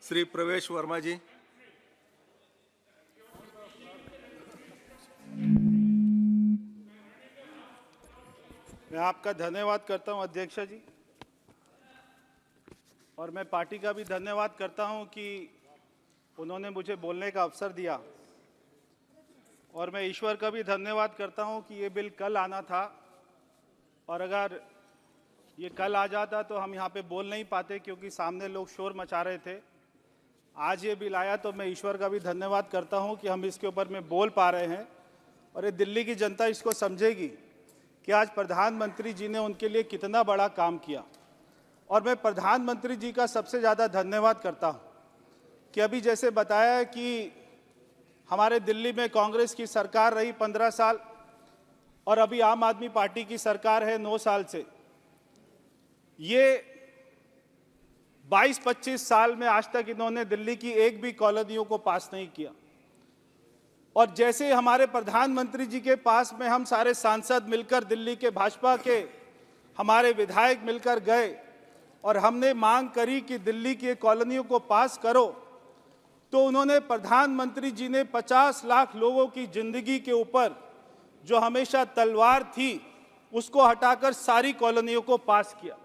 श्री प्रवेश वर्मा जी। मैं आपका धन्यवाद करता हूं अध्यक्ष जी, और मैं पार्टी का भी धन्यवाद करता हूं कि उन्होंने मुझे बोलने का अवसर दिया, और मैं ईश्वर का भी धन्यवाद करता हूं कि ये बिल कल आना था, और अगर ये कल आ जाता तो हम यहाँ पे बोल नहीं पाते क्योंकि सामने लोग शोर मचा रहे थे। आज ये बिल आया तो मैं ईश्वर का भी धन्यवाद करता हूं कि हम इसके ऊपर में बोल पा रहे हैं, और ये दिल्ली की जनता इसको समझेगी कि आज प्रधानमंत्री जी ने उनके लिए कितना बड़ा काम किया। और मैं प्रधानमंत्री जी का सबसे ज़्यादा धन्यवाद करता हूं कि अभी जैसे बताया कि हमारे दिल्ली में कांग्रेस की सरकार रही 15 साल, और अभी आम आदमी पार्टी की सरकार है 9 साल से। ये 22-25 साल में आज तक इन्होंने दिल्ली की एक भी कॉलोनियों को पास नहीं किया। और जैसे हमारे प्रधानमंत्री जी के पास में हम सारे सांसद मिलकर, दिल्ली के भाजपा के हमारे विधायक मिलकर गए और हमने मांग करी कि दिल्ली की कॉलोनियों को पास करो, तो उन्होंने, प्रधानमंत्री जी ने 50 लाख लोगों की जिंदगी के ऊपर जो हमेशा तलवार थी उसको हटाकर सारी कॉलोनियों को पास किया।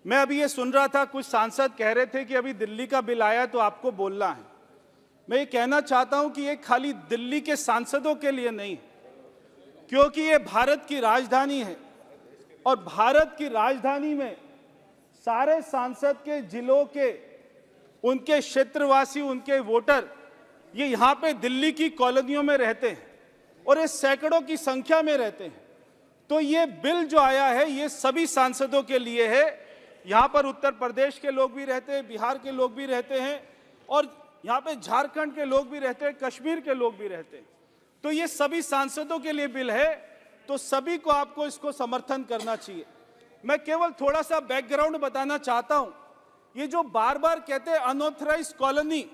मैं अभी ये सुन रहा था, कुछ सांसद कह रहे थे कि अभी दिल्ली का बिल आया तो आपको बोलना है। मैं ये कहना चाहता हूं कि ये खाली दिल्ली के सांसदों के लिए नहीं, क्योंकि ये भारत की राजधानी है, और भारत की राजधानी में सारे सांसद के जिलों के, उनके क्षेत्रवासी, उनके वोटर ये यहाँ पे दिल्ली की कॉलोनियों में रहते हैं, और ये सैकड़ों की संख्या में रहते हैं। तो ये बिल जो आया है ये सभी सांसदों के लिए है। यहाँ पर उत्तर प्रदेश के लोग भी रहते हैं, बिहार के लोग भी रहते हैं, और यहाँ पे झारखंड के लोग भी रहते हैं, कश्मीर के लोग भी रहते हैं। तो ये सभी सांसदों के लिए बिल है, तो सभी को आपको इसको समर्थन करना चाहिए। मैं केवल थोड़ा सा बैकग्राउंड बताना चाहता हूँ। ये जो बार बार कहते हैं अनऑथराइज्ड कॉलोनी,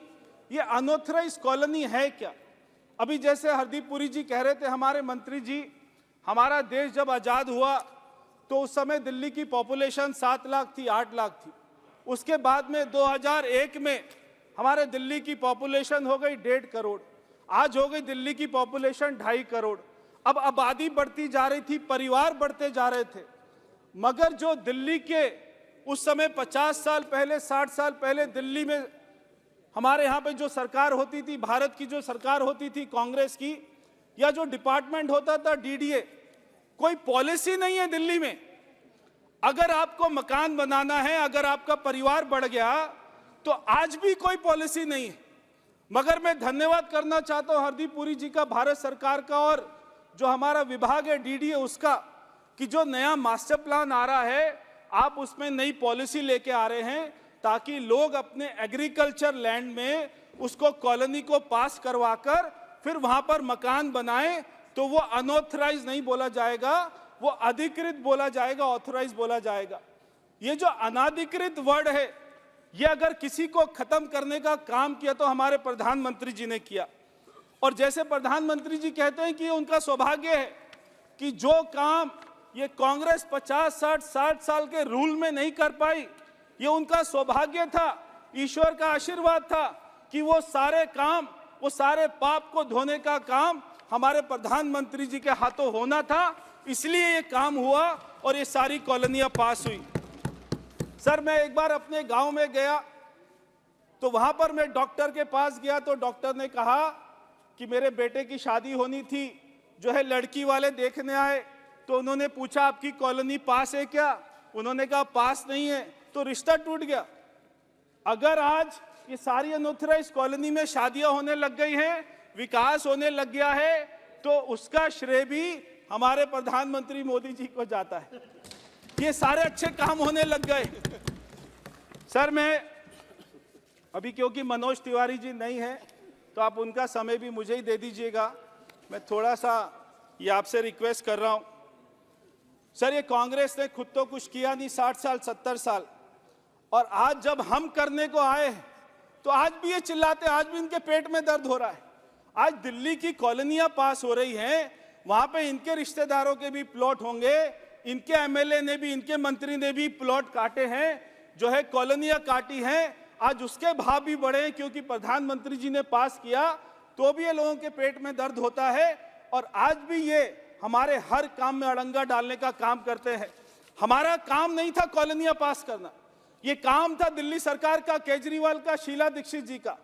ये अनऑथराइज्ड कॉलोनी है क्या? अभी जैसे हरदीप पुरी जी कह रहे थे, हमारे मंत्री जी, हमारा देश जब आज़ाद हुआ तो उस समय दिल्ली की पॉपुलेशन 7 लाख थी, 8 लाख थी। उसके बाद में 2001 में हमारे दिल्ली की पॉपुलेशन हो गई 1.5 करोड़, आज हो गई दिल्ली की पॉपुलेशन 2.5 करोड़। अब आबादी बढ़ती जा रही थी, परिवार बढ़ते जा रहे थे, मगर जो दिल्ली के उस समय 50 साल पहले, 60 साल पहले दिल्ली में हमारे यहाँ पे जो सरकार होती थी, भारत की जो सरकार होती थी कांग्रेस की, या जो डिपार्टमेंट होता था डीडीए, कोई पॉलिसी नहीं है दिल्ली में। अगर आपको मकान बनाना है, अगर आपका परिवार बढ़ गया तो आज भी कोई पॉलिसी नहीं है। मगर मैं धन्यवाद करना चाहता हूं हरदीप पुरी जी का, भारत सरकार का, और जो हमारा विभाग है डीडीए उसका, कि जो नया मास्टर प्लान आ रहा है आप उसमें नई पॉलिसी लेके आ रहे हैं, ताकि लोग अपने एग्रीकल्चर लैंड में उसको कॉलोनी को पास करवाकर फिर वहां पर मकान बनाएं। तो वो अनऑथराइज नहीं बोला जाएगा, वो अधिकृत बोला जाएगा, ऑथराइज बोला जाएगा। ये जो अनाधिकृत वर्ड है, ये अगर किसी को खत्म करने का काम किया तो हमारे प्रधानमंत्री जी ने किया। और जैसे प्रधानमंत्री जी कहते हैं कि उनका सौभाग्य है कि जो काम ये कांग्रेस 50-60 साल के रूल में नहीं कर पाई, ये उनका सौभाग्य था, ईश्वर का आशीर्वाद था कि वो सारे काम, वो सारे पाप को धोने का काम हमारे प्रधानमंत्री जी के हाथों होना था, इसलिए ये काम हुआ और ये सारी कॉलोनियां पास हुई। सर, मैं एक बार अपने गांव में गया तो वहां पर मैं डॉक्टर के पास गया, तो डॉक्टर ने कहा कि मेरे बेटे की शादी होनी थी, जो है लड़की वाले देखने आए, तो उन्होंने पूछा आपकी कॉलोनी पास है क्या? उन्होंने कहा पास नहीं है, तो रिश्ता टूट गया। अगर आज ये सारी अनऑथराइज्ड कॉलोनी में शादियां होने लग गई हैं, विकास होने लग गया है, तो उसका श्रेय भी हमारे प्रधानमंत्री मोदी जी को जाता है। ये सारे अच्छे काम होने लग गए। सर, मैं अभी, क्योंकि मनोज तिवारी जी नहीं है तो आप उनका समय भी मुझे ही दे दीजिएगा, मैं थोड़ा सा ये आपसे रिक्वेस्ट कर रहा हूं। सर, ये कांग्रेस ने खुद तो कुछ किया नहीं 60 साल 70 साल, और आज जब हम करने को आए हैं तो आज भी ये चिल्लाते, आज भी इनके पेट में दर्द हो रहा है। आज दिल्ली की कॉलोनियां पास हो रही हैं, वहां पे इनके रिश्तेदारों के भी प्लॉट होंगे, इनके एमएलए ने भी, इनके मंत्री ने भी प्लॉट काटे हैं, जो है कॉलोनियां काटी हैं। आज उसके भाव भी बढ़े हैं, क्योंकि प्रधानमंत्री जी ने पास किया तो भी ये लोगों के पेट में दर्द होता है और आज भी ये हमारे हर काम में अड़ंगा डालने का काम करते हैं। हमारा काम नहीं था कॉलोनियां पास करना, ये काम था दिल्ली सरकार का, केजरीवाल का, शीला दीक्षित जी का।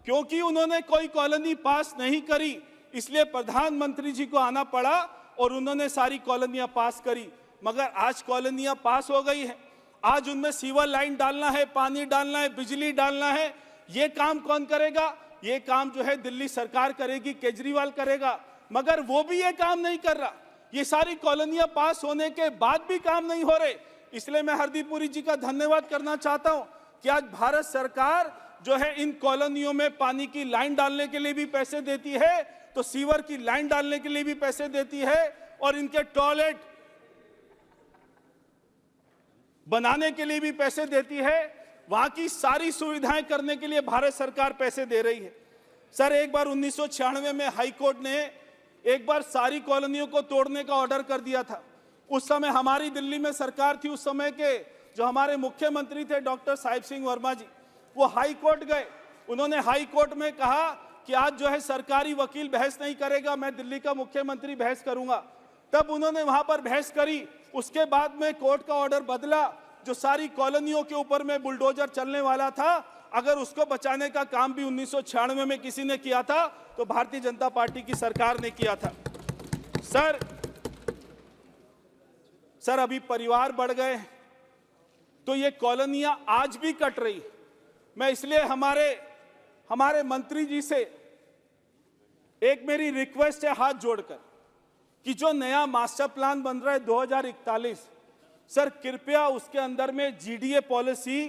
क्योंकि उन्होंने कोई कॉलोनी पास नहीं करी, इसलिए प्रधानमंत्री जी को आना पड़ा और उन्होंने सारी कॉलोनियां पास करी। मगर आज कॉलोनियां पास हो गई है, आज उनमें सीवर लाइन डालना है, पानी डालना है, बिजली डालना है। ये काम कौन करेगा? ये काम जो है दिल्ली सरकार करेगी, केजरीवाल करेगा। मगर वो भी ये काम नहीं कर रहा। ये सारी कॉलोनियां पास होने के बाद भी काम नहीं हो रहे। इसलिए मैं हरदीप पुरी जी का धन्यवाद करना चाहता हूं कि आज भारत सरकार जो है इन कॉलोनियों में पानी की लाइन डालने के लिए भी पैसे देती है, तो सीवर की लाइन डालने के लिए भी पैसे देती है और इनके टॉयलेट बनाने के लिए भी पैसे देती है। वहां की सारी सुविधाएं करने के लिए भारत सरकार पैसे दे रही है। सर, एक बार 1996 में हाई कोर्ट ने एक बार सारी कॉलोनियों को तोड़ने का ऑर्डर कर दिया था। उस समय हमारी दिल्ली में सरकार थी, उस समय के जो हमारे मुख्यमंत्री थे डॉक्टर साहिब सिंह वर्मा जी, वो हाई कोर्ट गए। उन्होंने हाई कोर्ट में कहा कि आज जो है सरकारी वकील बहस नहीं करेगा, मैं दिल्ली का मुख्यमंत्री बहस करूंगा। तब उन्होंने वहां पर बहस करी। उसके बाद में कोर्ट का ऑर्डर बदला। जो सारी कॉलोनियों के ऊपर में बुलडोजर चलने वाला था, अगर उसको बचाने का काम भी 1996 में किसी ने किया था तो भारतीय जनता पार्टी की सरकार ने किया था। सर अभी परिवार बढ़ गए तो ये कॉलोनियां आज भी कट रही। मैं इसलिए हमारे मंत्री जी से एक मेरी रिक्वेस्ट है हाथ जोड़कर कि जो नया मास्टर प्लान बन रहा है 2041, सर कृपया उसके अंदर में जीडीए पॉलिसी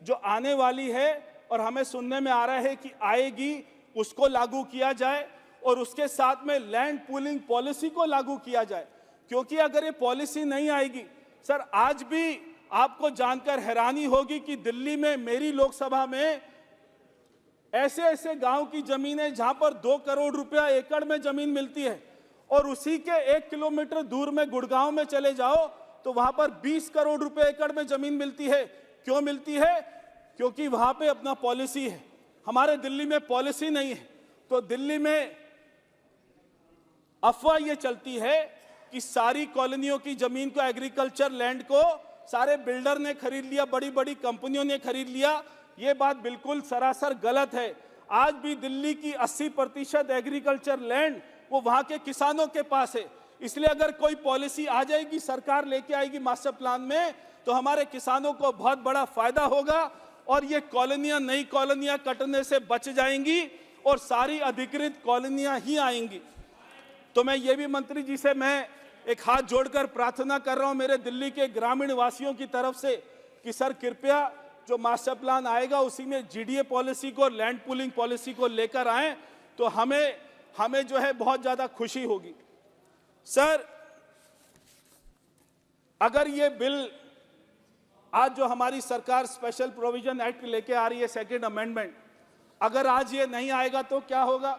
जो आने वाली है और हमें सुनने में आ रहा है कि आएगी, उसको लागू किया जाए और उसके साथ में लैंड पूलिंग पॉलिसी को लागू किया जाए। क्योंकि अगर ये पॉलिसी नहीं आएगी, सर आज भी आपको जानकर हैरानी होगी कि दिल्ली में मेरी लोकसभा में ऐसे ऐसे गांव की जमीनें जहां पर 2 करोड़ रुपया एकड़ में जमीन मिलती है और उसी के 1 किलोमीटर दूर में गुड़गांव में चले जाओ तो वहां पर 20 करोड़ रुपए एकड़ में जमीन मिलती है। क्यों मिलती है? क्योंकि वहां पे अपना पॉलिसी है। हमारे दिल्ली में पॉलिसी नहीं है। तो दिल्ली में अफवाह ये चलती है कि सारी कॉलोनियों की जमीन को, एग्रीकल्चर लैंड को सारे बिल्डर ने खरीद लिया, बड़ी बड़ी कंपनियों ने खरीद लिया। ये बात बिल्कुल सरासर गलत है। आज भी दिल्ली की 80% एग्रीकल्चर लैंड वो वहां के किसानों के पास है। इसलिए अगर कोई पॉलिसी आ जाएगी, सरकार लेके आएगी मास्टर प्लान में, तो हमारे किसानों को बहुत बड़ा फायदा होगा और ये कॉलोनियां, नई कॉलोनियां कटने से बच जाएंगी और सारी अधिकृत कॉलोनियां ही आएंगी। तो मैं ये भी मंत्री जी से मैं एक हाथ जोड़कर प्रार्थना कर रहा हूं मेरे दिल्ली के ग्रामीण वासियों की तरफ से कि सर कृपया जो मास्टर प्लान आएगा उसी में जीडीए पॉलिसी को, लैंड पूलिंग पॉलिसी को लेकर आए तो हमें जो है बहुत ज्यादा खुशी होगी। सर अगर ये बिल आज जो हमारी सरकार स्पेशल प्रोविजन एक्ट लेके आ रही है, सेकंड अमेंडमेंट, अगर आज ये नहीं आएगा तो क्या होगा?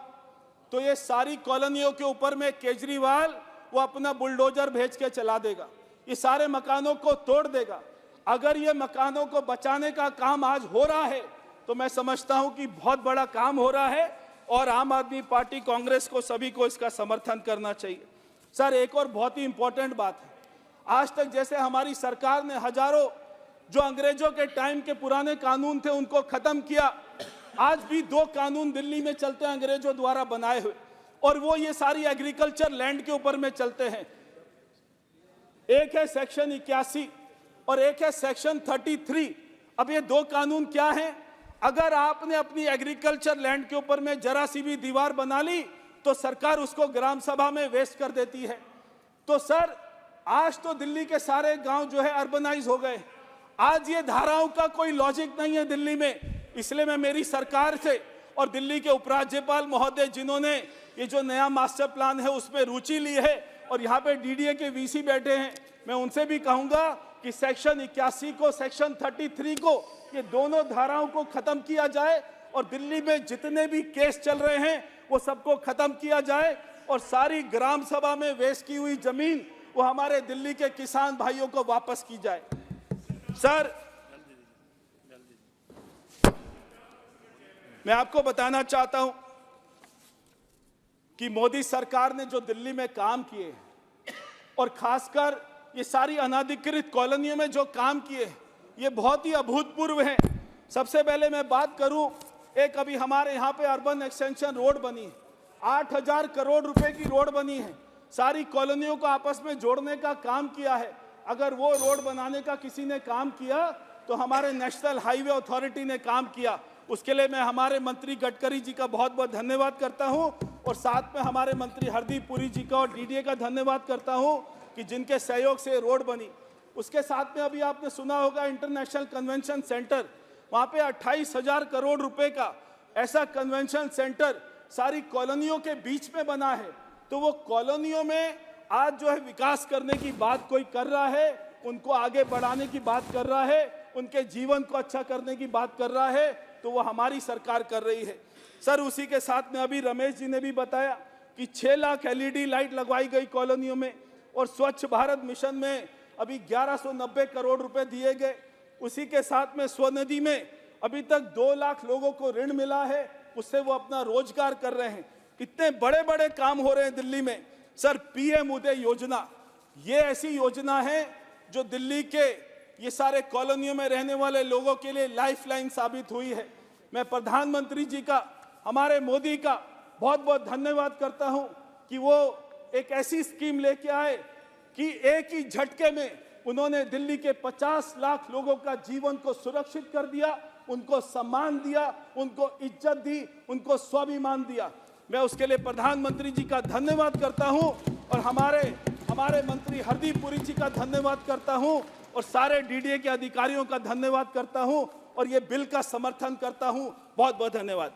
तो ये सारी कॉलोनियों के ऊपर में केजरीवाल वो अपना बुलडोजर भेज के चला देगा, ये सारे मकानों को तोड़ देगा। अगर ये मकानों को बचाने का काम आज हो रहा है तो मैं समझता हूं कि बहुत बड़ा काम हो रहा है और आम आदमी पार्टी, कांग्रेस को, सभी को इसका समर्थन करना चाहिए। सर एक और बहुत ही इंपॉर्टेंट बात है, आज तक जैसे हमारी सरकार ने हजारों जो अंग्रेजों के टाइम के पुराने कानून थे उनको खत्म किया, आज भी 2 कानून दिल्ली में चलते हैं अंग्रेजों द्वारा बनाए हुए और वो ये सारी एग्रीकल्चर लैंड के ऊपर में चलते हैं। एक है सेक्शन 81 और एक है सेक्शन 33। अब ये 2 कानून क्या हैं? अगर आपने अपनी एग्रीकल्चर लैंड के ऊपर में जरा सी भी दीवार बना ली तो सरकार उसको ग्राम सभा में वेस्ट कर देती है। तो सर आज तो दिल्ली के सारे गांव जो है अर्बनाइज हो गए। आज ये धाराओं का कोई लॉजिक नहीं है दिल्ली में। इसलिए मैं मेरी सरकार से और दिल्ली के उपराज्यपाल महोदय जिन्होंने ये जो नया मास्टर प्लान है उसमें रुचि ली है और यहाँ पे डीडीए के वीसी बैठे हैं, मैं उनसे भी कहूंगा कि सेक्शन 81 को, सेक्शन 33 को, ये दोनों धाराओं को खत्म किया जाए और दिल्ली में जितने भी केस चल रहे हैं वो सबको खत्म किया जाए और सारी ग्राम सभा में वेस्ट की हुई जमीन वो हमारे दिल्ली के किसान भाइयों को वापस की जाए। सर मैं आपको बताना चाहता हूं कि मोदी सरकार ने जो दिल्ली में काम किए हैं और खासकर ये सारी अनाधिकृत कॉलोनियों में जो काम किए हैं, ये बहुत ही अभूतपूर्व हैं। सबसे पहले मैं बात करूं, एक अभी हमारे यहाँ पे अर्बन एक्सटेंशन रोड बनी है, 8,000 करोड़ रुपए की रोड बनी है, सारी कॉलोनियों को आपस में जोड़ने का काम किया है। अगर वो रोड बनाने का किसी ने काम किया तो हमारे नेशनल हाईवे अथॉरिटी ने काम किया। उसके लिए मैं हमारे मंत्री गडकरी जी का बहुत बहुत धन्यवाद करता हूं और साथ में हमारे मंत्री हरदीप पुरी जी का और डीडीए का धन्यवाद करता हूं कि जिनके सहयोग से रोड बनी। उसके साथ में अभी आपने सुना होगा इंटरनेशनल कन्वेंशन सेंटर, वहाँ पे 28,000 करोड़ रुपए का ऐसा कन्वेंशन सेंटर सारी कॉलोनियों के बीच में बना है। तो वो कॉलोनियों में आज जो है विकास करने की बात कोई कर रहा है, उनको आगे बढ़ाने की बात कर रहा है, उनके जीवन को अच्छा करने की बात कर रहा है, तो वो हमारी सरकार कर रही है। सर, उसी के साथ में अभी रमेश जी ने भी बताया कि 6 लाख LED लाइट लगवाई गई कॉलोनियों में और स्वच्छ भारत मिशन में अभी 1190 करोड़ रुपए दिए गए। उसी के साथ में स्वनिधि में अभी तक 2 लाख लोगों को ऋण मिला है, उससे वो अपना रोजगार कर रहे हैं। कितने बड़े बड़े काम हो रहे हैं दिल्ली में। सर, PM उदय योजना, ये ऐसी योजना है जो दिल्ली के ये सारे कॉलोनियों में रहने वाले लोगों के लिए लाइफलाइन साबित हुई है। मैं प्रधानमंत्री जी का, हमारे मोदी का बहुत बहुत धन्यवाद करता हूं कि वो एक ऐसी स्कीम लेके आए कि एक ही झटके में उन्होंने दिल्ली के 50 लाख लोगों का जीवन को सुरक्षित कर दिया, उनको सम्मान दिया, उनको इज्जत दी, उनको स्वाभिमान दिया। मैं उसके लिए प्रधानमंत्री जी का धन्यवाद करता हूं और हमारे मंत्री हरदीप पुरी जी का धन्यवाद करता हूं और सारे डीडीए के अधिकारियों का धन्यवाद करता हूं और ये बिल का समर्थन करता हूं। बहुत बहुत धन्यवाद।